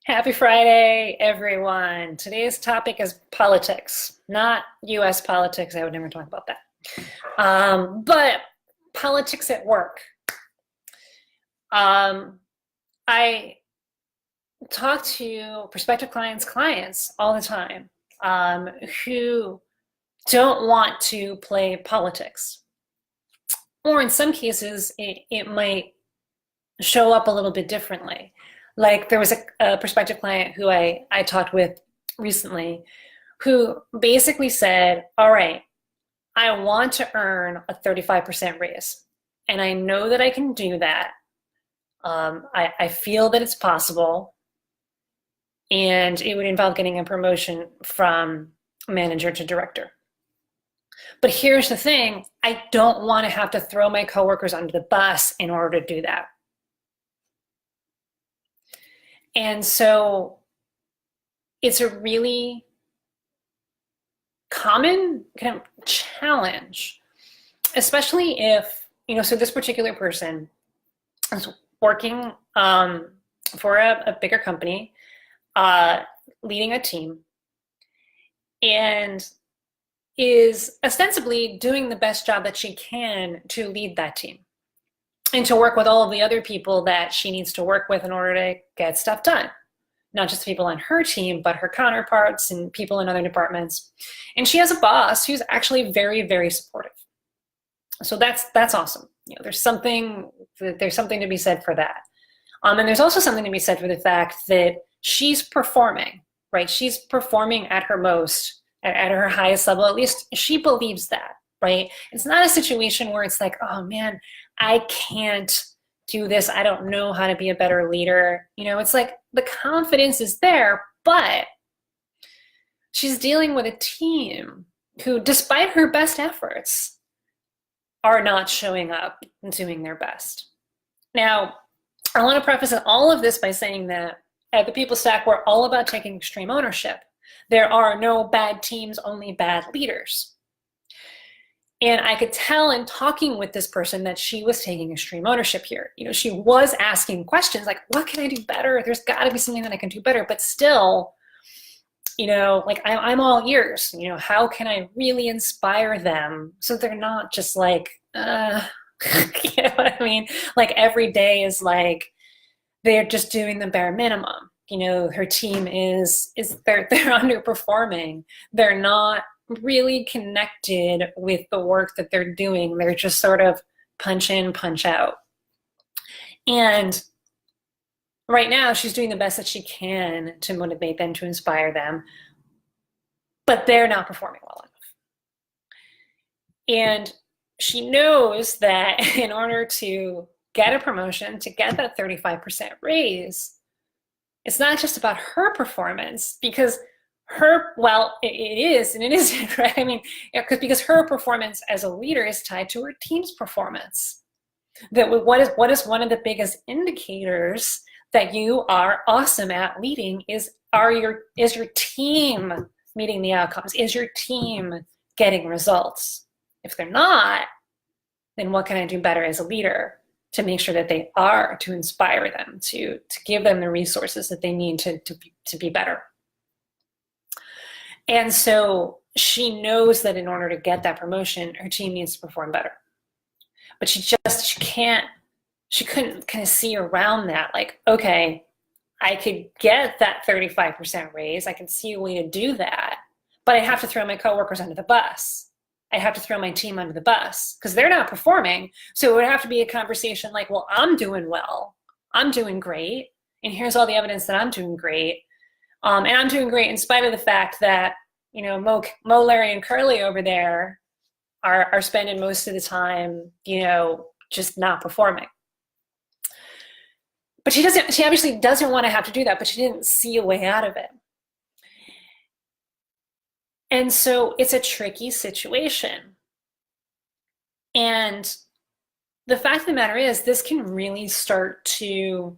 Happy Friday, everyone. Today's topic is politics, not US politics. I would never talk about that. But politics at work. Um, I talk to prospective clients all the time who don't want to play politics. Or in some cases, it might show up a little bit differently. Like there was a prospective client who I talked with recently who basically said, all right, I want to earn a 35% raise. And I know that I can do that. I feel that it's possible. And it would involve getting a promotion from manager to director. But here's the thing, I don't want to have to throw my coworkers under the bus in order to do that. And so it's a really common kind of challenge, especially if, so this particular person is working for a bigger company, leading a team, and is ostensibly doing the best job that she can to lead that team and to work with all of the other people that she needs to work with in order to get stuff done. Not just people on her team, but her counterparts and people in other departments. And she has a boss who's actually very, very supportive. So that's awesome. There's something to be said for that. And there's also something to be said for the fact that she's performing, right? She's performing at her most, at her highest level. At least she believes that, right? It's not a situation where it's like, oh man, I can't do this. I don't know how to be a better leader. It's like the confidence is there, but she's dealing with a team who, despite her best efforts, are not showing up and doing their best. Now, I want to preface all of this by saying that at the People Stack, we're all about taking extreme ownership. There are no bad teams, only bad leaders. And I could tell in talking with this person that she was taking extreme ownership here. She was asking questions like, what can I do better? There's got to be something that I can do better. But still, like I'm all ears. How can I really inspire them so they're not just like, you know what I mean? Like every day is like they're just doing the bare minimum. Her team is they're underperforming. They're not really connected with the work that they're doing. They're just sort of punch in, punch out. And right now she's doing the best that she can to motivate them, to inspire them, but they're not performing well enough. And she knows that in order to get a promotion, to get that 35% raise, it's not just about her performance, because it is and it isn't, right? I mean, because her performance as a leader is tied to her team's performance. That what is one of the biggest indicators that you are awesome at leading is your team meeting the outcomes? Is your team getting results? If they're not, then what can I do better as a leader to make sure that they are, to inspire them, to give them the resources that they need to be better? And so she knows that in order to get that promotion, her team needs to perform better. But she couldn't kind of see around that. Like, okay, I could get that 35% raise. I can see a way to do that, but I have to throw my coworkers under the bus. I have to throw my team under the bus because they're not performing. So it would have to be a conversation like, well, I'm doing well. I'm doing great. And here's all the evidence that I'm doing great. And I'm doing great in spite of the fact that, Mo, Larry, and Curly over there are spending most of the time, just not performing. But she obviously doesn't want to have to do that, but she didn't see a way out of it. And so it's a tricky situation. And the fact of the matter is, this can really start to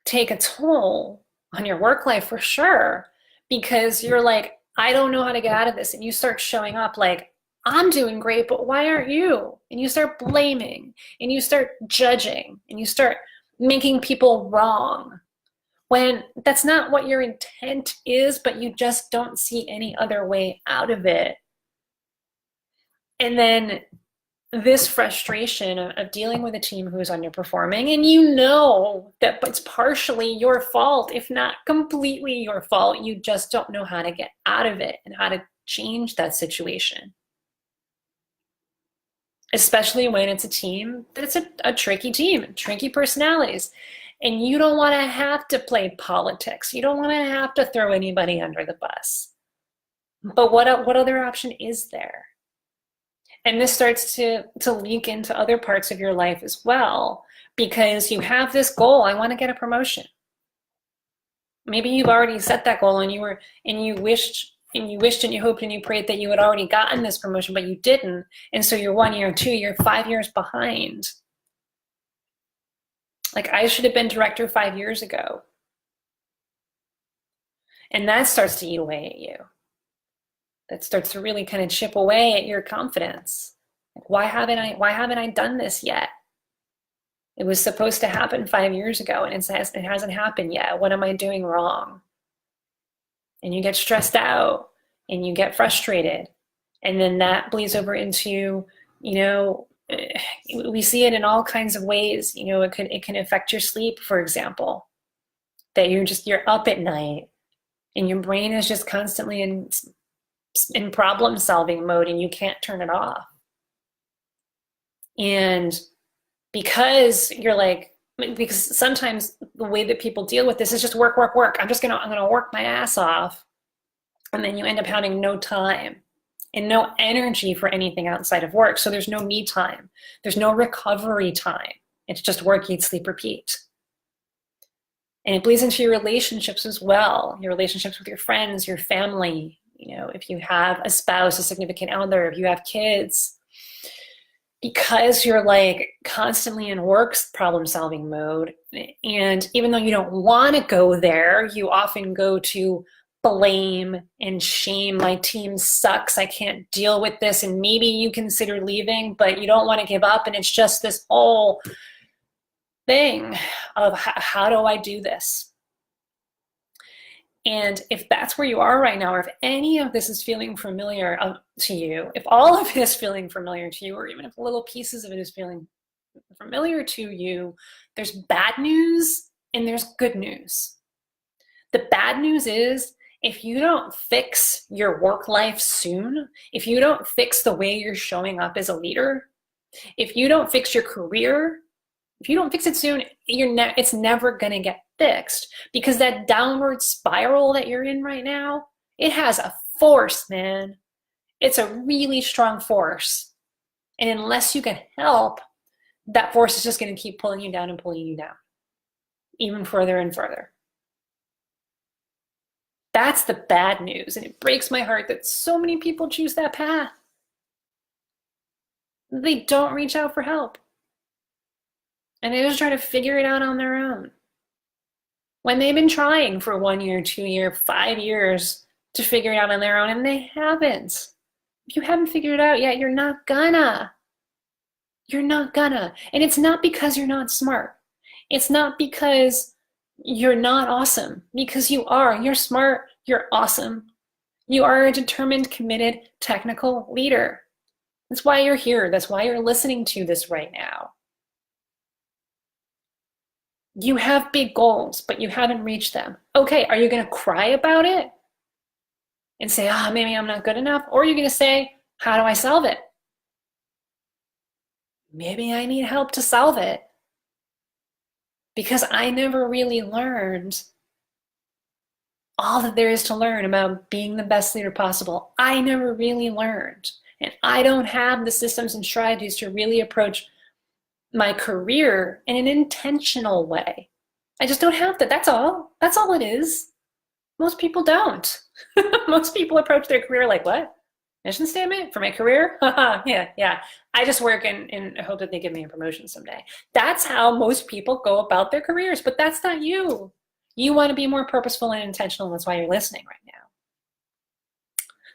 take a toll on your work life for sure, because you're like, I don't know how to get out of this. And you start showing up like, I'm doing great, but why aren't you? And you start blaming and you start judging and you start making people wrong when that's not what your intent is, but you just don't see any other way out of it. And then this frustration of dealing with a team who is underperforming, and you know that it's partially your fault, if not completely your fault, you just don't know how to get out of it and how to change that situation. Especially when it's a team that's a tricky team, tricky personalities. And you don't want to have to play politics. You don't want to have to throw anybody under the bus. But what other option is there? And this starts to leak into other parts of your life as well, because you have this goal. I want to get a promotion. Maybe you've already set that goal and you wished and you hoped and you prayed that you had already gotten this promotion, but you didn't. And so you're 1 year, 2 year, 5 years behind. Like, I should have been director 5 years ago. And that starts to eat away at you. That starts to really kind of chip away at your confidence. Like, why haven't I done this yet? It was supposed to happen 5 years ago and it hasn't happened yet. What am I doing wrong? And you get stressed out and you get frustrated. And then that bleeds over into, we see it in all kinds of ways. It can affect your sleep, for example, that you're up at night and your brain is just constantly in problem solving mode and you can't turn it off. And because sometimes the way that people deal with this is just work, work, work. I'm going to work my ass off. And then you end up having no time and no energy for anything outside of work. So there's no me time. There's no recovery time. It's just work, eat, sleep, repeat. And it bleeds into your relationships as well. Your relationships with your friends, your family, if you have a spouse, a significant other, if you have kids, because you're constantly in work problem solving mode. And even though you don't want to go there, you often go to blame and shame. My team sucks. I can't deal with this. And maybe you consider leaving, but you don't want to give up. And it's just this whole thing of how do I do this? And if that's where you are right now, or if any of this is feeling familiar to you, if all of it is feeling familiar to you, or even if little pieces of it is feeling familiar to you, there's bad news and there's good news. The bad news is, if you don't fix your work life soon, if you don't fix the way you're showing up as a leader, if you don't fix your career, if you don't fix it soon, it's never going to get fixed, because that downward spiral that you're in right now, it has a force, man. It's a really strong force. And unless you can help, that force is just going to keep pulling you down and pulling you down even further and further. That's the bad news. And it breaks my heart that so many people choose that path. They don't reach out for help. And they just try to figure it out on their own. When they've been trying for 1 year, 2 year, 5 years to figure it out on their own, and they haven't. If you haven't figured it out yet, you're not gonna. You're not gonna. And it's not because you're not smart. It's not because you're not awesome, because you are. You're smart. You're awesome. You are a determined, committed, technical leader. That's why you're here. That's why you're listening to this right now. You have big goals, but you haven't reached them. Okay, are you going to cry about it and say, maybe I'm not good enough? Or are you going to say, how do I solve it? Maybe I need help to solve it, because I never really learned all that there is to learn about being the best leader possible. I never really learned. And I don't have the systems and strategies to really approach my career in an intentional way. I just don't have that. That's all. That's all it is. Most people don't. Most people approach their career like, what? Mission statement for my career? yeah. I just work and hope that they give me a promotion someday. That's how most people go about their careers, but that's not you. You want to be more purposeful and intentional, and that's why you're listening right now.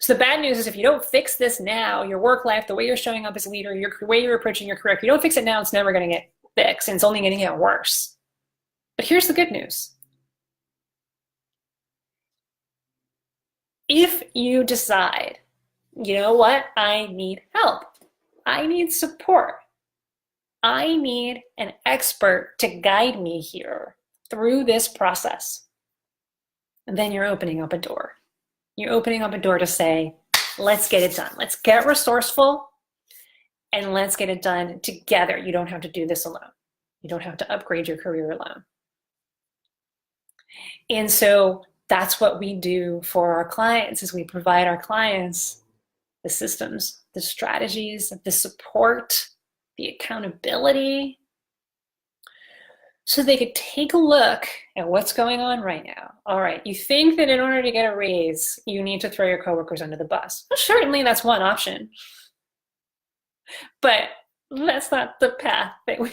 So the bad news is, if you don't fix this now, your work life, the way you're showing up as a leader, the way you're approaching your career, if you don't fix it now, it's never going to get fixed, and it's only going to get worse. But here's the good news. If you decide, you know what, I need help, I need support, I need an expert to guide me here through this process, and then you're opening up a door. You're opening up a door to say, let's get it done. Let's get resourceful and let's get it done together. You don't have to do this alone. You don't have to upgrade your career alone. And so that's what we do for our clients, is we provide our clients the systems, the strategies, the support, the accountability, so they could take a look at what's going on right now. All right, you think that in order to get a raise, you need to throw your coworkers under the bus. Well, certainly that's one option, but that's not the path that we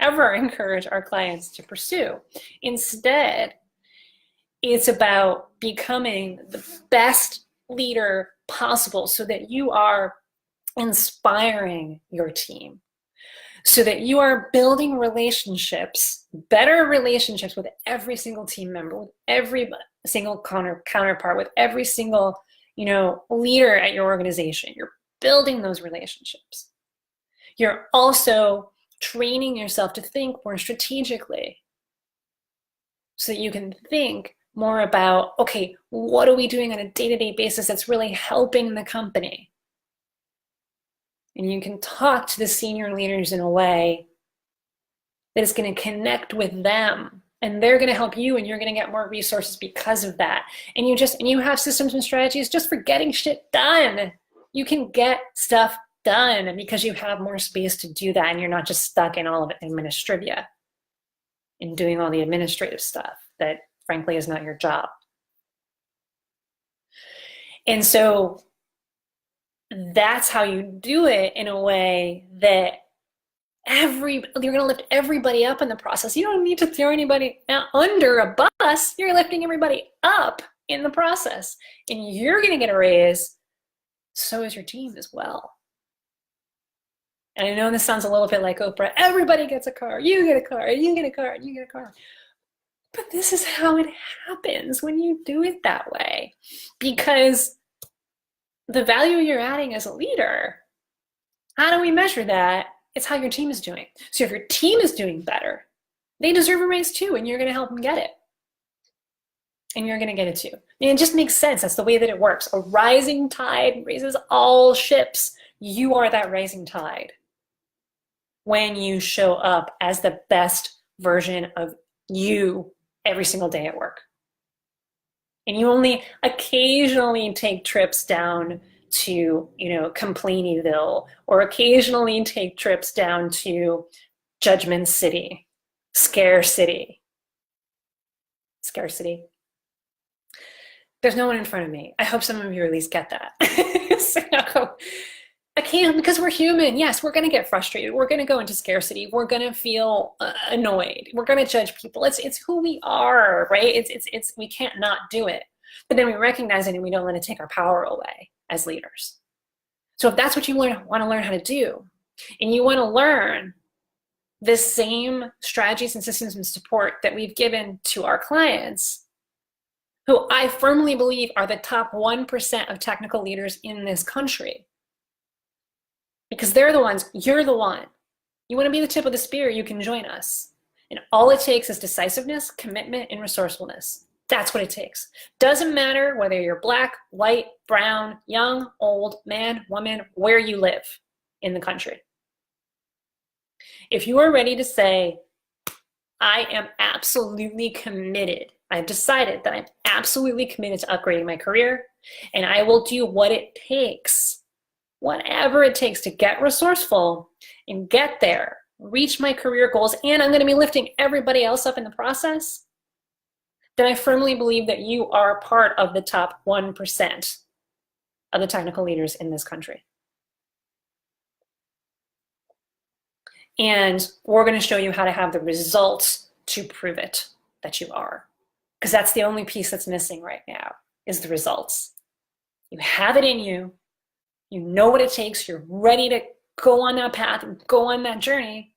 ever encourage our clients to pursue. Instead, it's about becoming the best leader possible so that you are inspiring your team, so that you are building relationships, better relationships with every single team member, with every single counterpart, with every single, leader at your organization. You're building those relationships. You're also training yourself to think more strategically so that you can think more about, okay, what are we doing on a day-to-day basis that's really helping the company? And you can talk to the senior leaders in a way that is going to connect with them, and they're going to help you, and you're going to get more resources because of that. And you have systems and strategies just for getting shit done. You can get stuff done because you have more space to do that, and you're not just stuck in all of administrivia and doing all the administrative stuff that frankly is not your job. And so that's how you do it in a way that you're going to lift everybody up in the process. You don't need to throw anybody under a bus. You're lifting everybody up in the process, and you're going to get a raise. So is your team as well. And I know this sounds a little bit like Oprah. Everybody gets a car. You get a car. You get a car. You get a car. But this is how it happens when you do it that way, because the value you're adding as a leader, how do we measure that? It's how your team is doing. So if your team is doing better, they deserve a raise too, and you're going to help them get it. And you're going to get it too. And it just makes sense. That's the way that it works. A rising tide raises all ships. You are that rising tide when you show up as the best version of you every single day at work. And you only occasionally take trips down to, Complainyville, or occasionally take trips down to Judgment City, Scarcity. There's no one in front of me. I hope some of you at least get that. So, I can't, because we're human. Yes, we're going to get frustrated. We're going to go into scarcity. We're going to feel annoyed. We're going to judge people. It's who we are, right? It's we can't not do it. But then we recognize it, and we don't let it take our power away as leaders. So if that's what you want to learn how to do, and you want to learn the same strategies and systems and support that we've given to our clients, who I firmly believe are the top 1% of technical leaders in this country, because they're the ones, you're the one. You want to be the tip of the spear, you can join us. And all it takes is decisiveness, commitment, and resourcefulness. That's what it takes. Doesn't matter whether you're black, white, brown, young, old, man, woman, where you live in the country. If you are ready to say, I am absolutely committed, I've decided that I'm absolutely committed to upgrading my career, and I will do what it takes, whatever it takes, to get resourceful and get there, reach my career goals, and I'm going to be lifting everybody else up in the process, then I firmly believe that you are part of the top 1% of the technical leaders in this country. And we're going to show you how to have the results to prove it, that you are. Because that's the only piece that's missing right now, is the results. You have it in you. You know what it takes. You're ready to go on that path and go on that journey.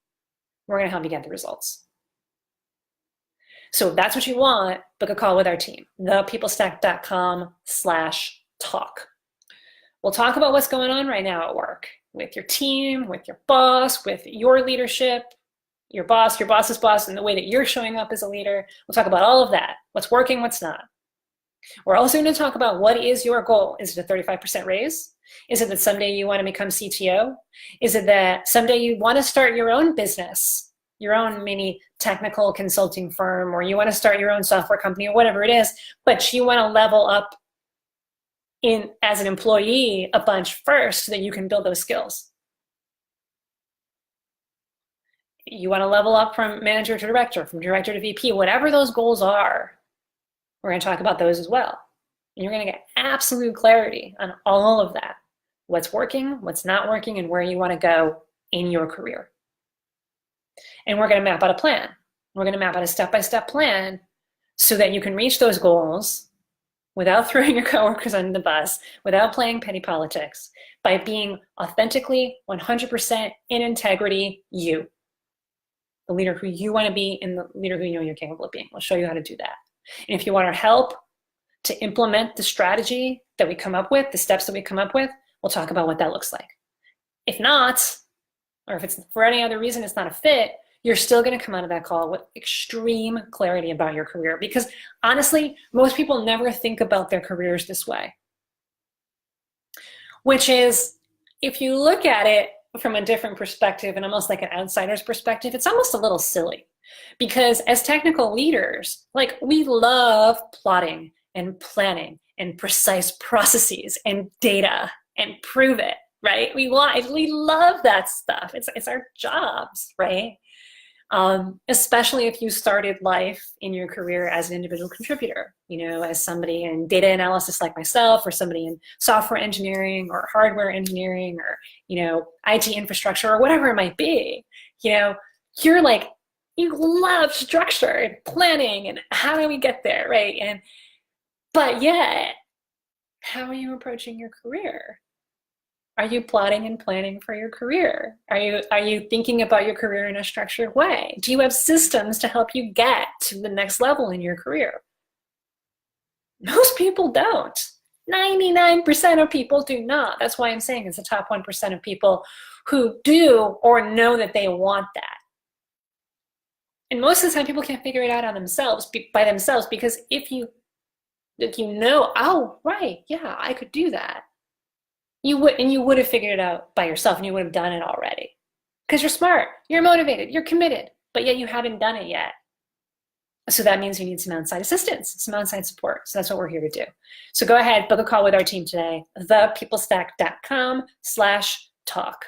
We're going to help you get the results. So if that's what you want, book a call with our team, thepeoplestack.com/talk. We'll talk about what's going on right now at work with your team, with your boss, with your leadership, your boss's boss, and the way that you're showing up as a leader. We'll talk about all of that, what's working, what's not. We're also going to talk about what is your goal. Is it a 35% raise? Is it that someday you want to become CTO? Is it that someday you want to start your own business, your own mini technical consulting firm, or you want to start your own software company or whatever it is, but you want to level up in as an employee a bunch first so that you can build those skills? You want to level up from manager to director, from director to VP, whatever those goals are, we're going to talk about those as well. And you're going to get absolute clarity on all of that. What's working, what's not working, and where you want to go in your career. And we're going to map out a plan. We're going to map out a step-by-step plan so that you can reach those goals without throwing your coworkers under the bus, without playing petty politics, by being authentically 100% in integrity you. The leader who you want to be and the leader who you know you're capable of being. We'll show you how to do that. And if you want our help to implement the strategy that we come up with, the steps that we come up with, we'll talk about what that looks like. If not, or if it's for any other reason it's not a fit, you're still going to come out of that call with extreme clarity about your career. Because honestly, most people never think about their careers this way. Which is, if you look at it from a different perspective and almost like an outsider's perspective, it's almost a little silly. Because as technical leaders, like, we love plotting and planning and precise processes and data and prove it, right? We love that stuff. It's our jobs, right? Especially if you started life in your career as an individual contributor, as somebody in data analysis like myself, or somebody in software engineering or hardware engineering, or, IT infrastructure, or whatever it might be. You're like, you love structure and planning and how do we get there, right? But yet, how are you approaching your career? Are you plotting and planning for your career? Are you thinking about your career in a structured way? Do you have systems to help you get to the next level in your career? Most people don't. 99% of people do not. That's why I'm saying it's the top 1% of people who do or know that they want that. And most of the time people can't figure it out by themselves, because if you know, oh, right, yeah, I could do that. You would have figured it out by yourself, and you would have done it already. Because you're smart, you're motivated, you're committed, but yet you haven't done it yet. So that means you need some outside assistance, some outside support. So that's what we're here to do. So go ahead, book a call with our team today, thepeoplestack.com/talk.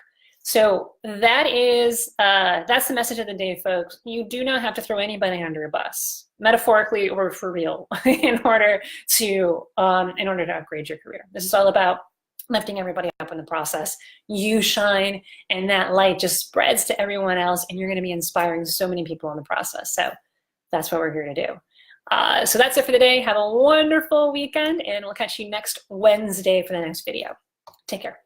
So that's the message of the day, folks. You do not have to throw anybody under a bus, metaphorically or for real, in order to upgrade your career. This is all about lifting everybody up in the process. You shine, and that light just spreads to everyone else, and you're going to be inspiring so many people in the process. So that's what we're here to do. So that's it for the day. Have a wonderful weekend, and we'll catch you next Wednesday for the next video. Take care.